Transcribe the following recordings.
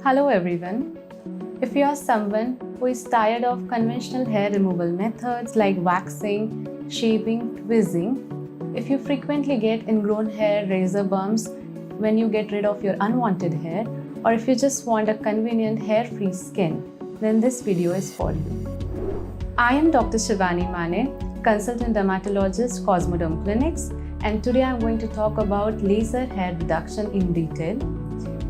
Hello everyone. If you are someone who is tired of conventional hair removal methods like waxing, shaving, tweezing, if you frequently get ingrown hair, razor bumps when you get rid of your unwanted hair, or if you just want a convenient hair-free skin, then this video is for you. I am Dr. Shivani Mane, consultant dermatologist, Cosmoderm Clinics, and today I'm going to talk about laser hair reduction in detail.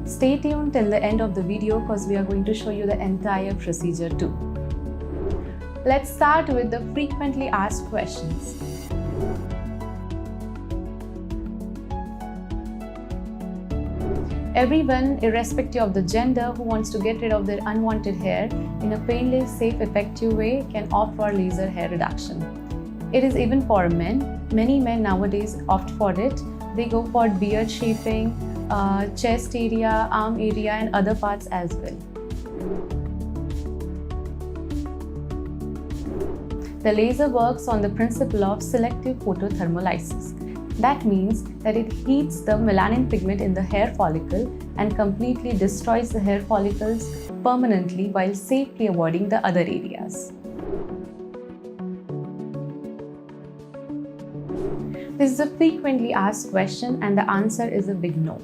Stay tuned till the end of the video because we are going to show you the entire procedure too. Let's start with the frequently asked questions. Everyone, irrespective of the gender, who wants to get rid of their unwanted hair in a painless, safe, effective way can opt for laser hair reduction. It is even for men. Many men nowadays opt for it. They go for beard shaping, chest area, arm area and other parts as well. The laser works on the principle of selective photothermolysis. That means that it heats the melanin pigment in the hair follicle and completely destroys the hair follicles permanently while safely avoiding the other areas. This is a frequently asked question and the answer is a big no.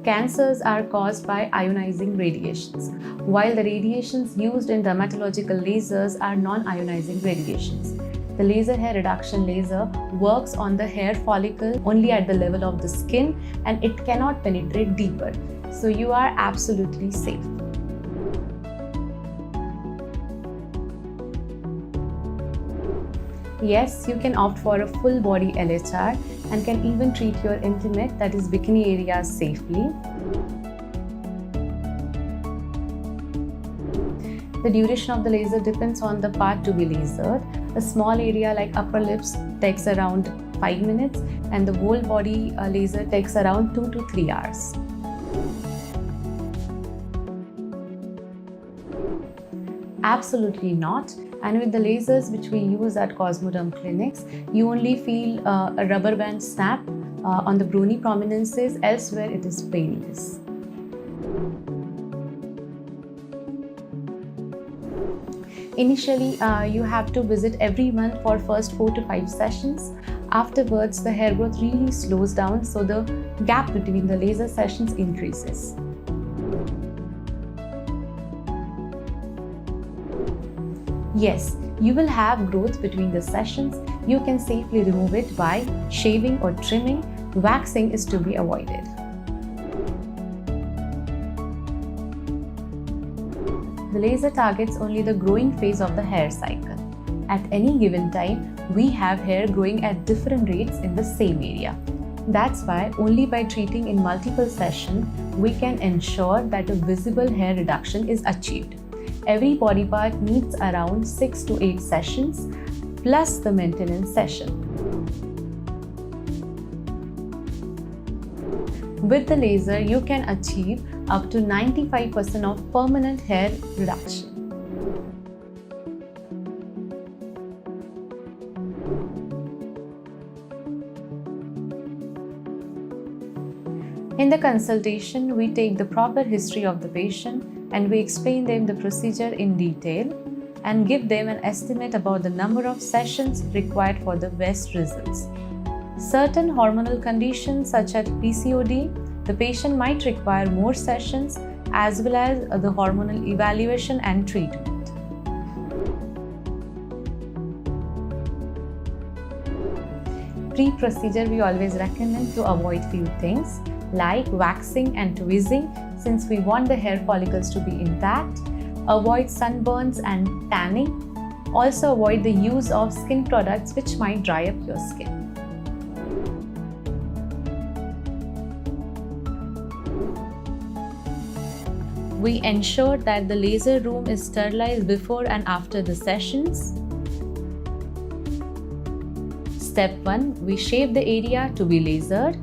Cancers are caused by ionizing radiations, while the radiations used in dermatological lasers are non-ionizing radiations. The laser hair reduction laser works on the hair follicle only at the level of the skin and it cannot penetrate deeper, so you are absolutely safe. Yes, you can opt for a full body LHR and can even treat your intimate, that is bikini areas safely. The duration of the laser depends on the part to be lasered. A small area like upper lips takes around 5 minutes and the whole body laser takes around 2 to 3 hours. Absolutely not. And with the lasers which we use at Cosmoderm Clinics, you only feel a rubber band snap on the bony prominences, elsewhere it is painless. Initially, you have to visit every month for first 4 to 5 sessions. Afterwards, the hair growth really slows down, so the gap between the laser sessions increases. Yes, you will have growth between the sessions. You can safely remove it by shaving or trimming. Waxing is to be avoided. The laser targets only the growing phase of the hair cycle. At any given time, we have hair growing at different rates in the same area. That's why only by treating in multiple sessions, we can ensure that a visible hair reduction is achieved. Every body part needs around 6 to 8 sessions plus the maintenance session. With the laser, you can achieve up to 95% of permanent hair reduction. In the consultation, we take the proper history of the patient and we explain them the procedure in detail and give them an estimate about the number of sessions required for the best results. Certain hormonal conditions such as PCOD, the patient might require more sessions as well as the hormonal evaluation and treatment. Pre-procedure, we always recommend to avoid few things like waxing and tweezing, since we want the hair follicles to be intact. Avoid sunburns and tanning. Also avoid the use of skin products which might dry up your skin. We ensure that the laser room is sterilized before and after the sessions. Step 1. We shave the area to be lasered.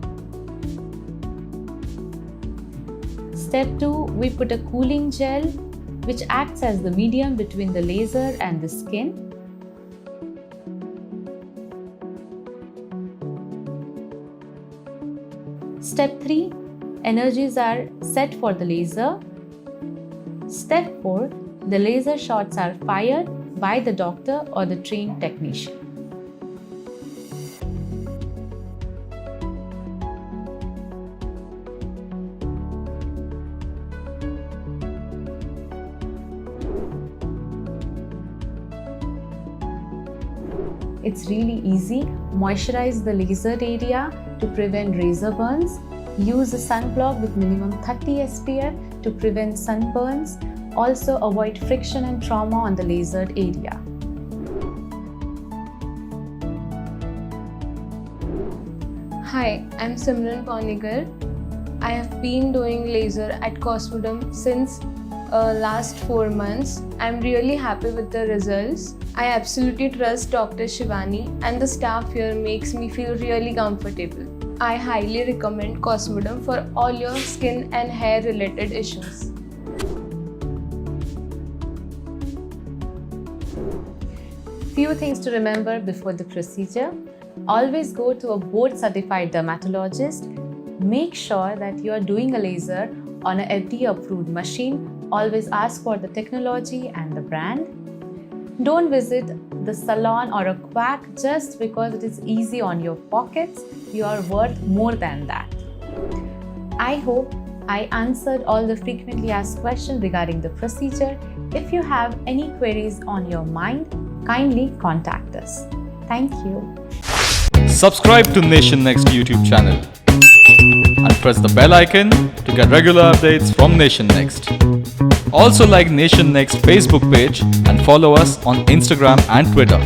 Step 2. We put a cooling gel which acts as the medium between the laser and the skin. Step 3. Energies are set for the laser. Step 4. The laser shots are fired by the doctor or the trained technician. It's really easy. Moisturize the lasered area to prevent razor burns. Use a sunblock with minimum 30 SPF to prevent sunburns. Also avoid friction and trauma on the lasered area. Hi, I'm Simran Ponigar. I have been doing laser at Cosmodome since last 4 months. I'm really happy with the results. I absolutely trust Dr. Shivani, and the staff here makes me feel really comfortable. I highly recommend Cosmodome for all your skin and hair related issues. Few things to remember before the procedure. Always go to a board certified dermatologist. Make sure that you are doing a laser on a FDA approved machine. Always ask for the technology and the brand. Don't visit the salon or a quack just because it is easy on your pockets. You are worth more than that. I hope I answered all the frequently asked questions regarding the procedure. If you have any queries on your mind, kindly contact us. Thank you. Subscribe to Nation Next YouTube channel and press the bell icon to get regular updates from Nation Next. Also like Nation Next Facebook page and follow us on Instagram and Twitter.